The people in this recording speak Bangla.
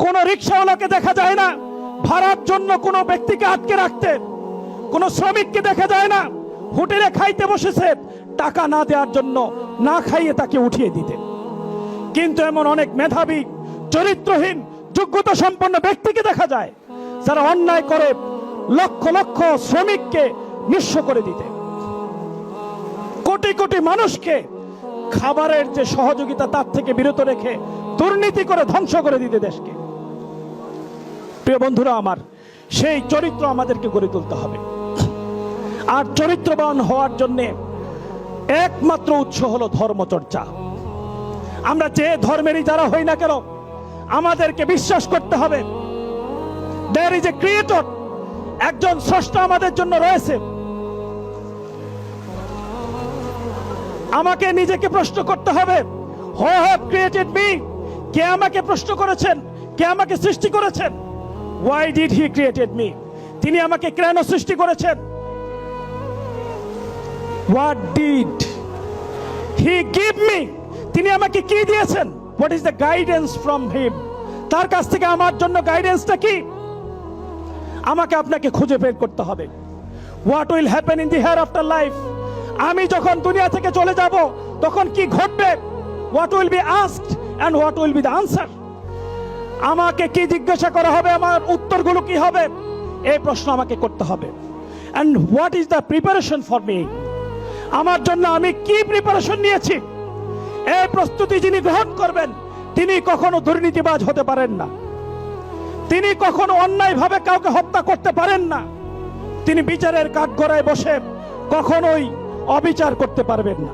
কোন রিকশাওয়ালাকে দেখা যায় না ভাড়ার জন্য কোন ব্যক্তিকে আটকে রাখতে, কোন শ্রমিককে দেখা যায় না হোটেলে খাইতে বসেছে টাকা না দেওয়ার জন্য না খাইয়ে তাকে উঠিয়ে দিতে। কিন্তু এমন অনেক মেধাবী, চরিত্রহীন, যোগ্যতা সম্পন্ন ব্যক্তিকে দেখা যায় যারা অন্যায় করে লক্ষ লক্ষ শ্রমিককে নিঃস্ব করে দিতে, কোটি কোটি মানুষকে খাবারের যে সহযোগিতা তার থেকে বিরত রেখে দুর্নীতি করে ধ্বংস করে দিতে দেশকে। প্রিয় বন্ধুরা আমার, সেই চরিত্র আমাদেরকে গড়ে তুলতে হবে। আর চরিত্রবান হওয়ার জন্য একমাত্র উৎস হলো ধর্মচর্চা। আমরা যে ধর্মেরই যারা হই না কেন, আমাদেরকে বিশ্বাস করতে হবে there is a creator, একজন স্রষ্টা আমাদের জন্য রয়েছে। আমাকে নিজেকে প্রশ্ন করতে হবে, who have created me? কে আমাকে প্রশ্ন করেছেন, কে আমাকে সৃষ্টি করেছেন? Why did he created me? তিনি আমাকে কেন সৃষ্টি করেছেন? What did he give me? তিনি আমাকে কি দিয়েছেন? What is the guidance from him? তার কাছ থেকে আমার জন্য গাইডেন্সটা কি? আমাকে আপনাকে খুঁজে বের করতে হবে। What will happen in the hereafter life? আমি যখন দুনিয়া থেকে চলে যাব তখন কি ঘটবে? What will be asked and what will be the answer? আমাকে কি জিজ্ঞাসা করা হবে, আমার উত্তরগুলো কি হবে, এই প্রশ্ন আমাকে করতে হবে। And what is the preparation for me? আমার জন্য আমি কি প্রিপারেশন নিয়েছি? এই প্রস্তুতি যিনি গ্রহণ করবেন তিনি কখনো দুর্নীতিবাজ হতে পারেন না, তিনি কখনো অন্যায়ভাবে কাউকে হত্যা করতে পারেন না, তিনি বিচারের কাঠগড়ায় বসে কখনোই অবিচার করতে পারবেন না।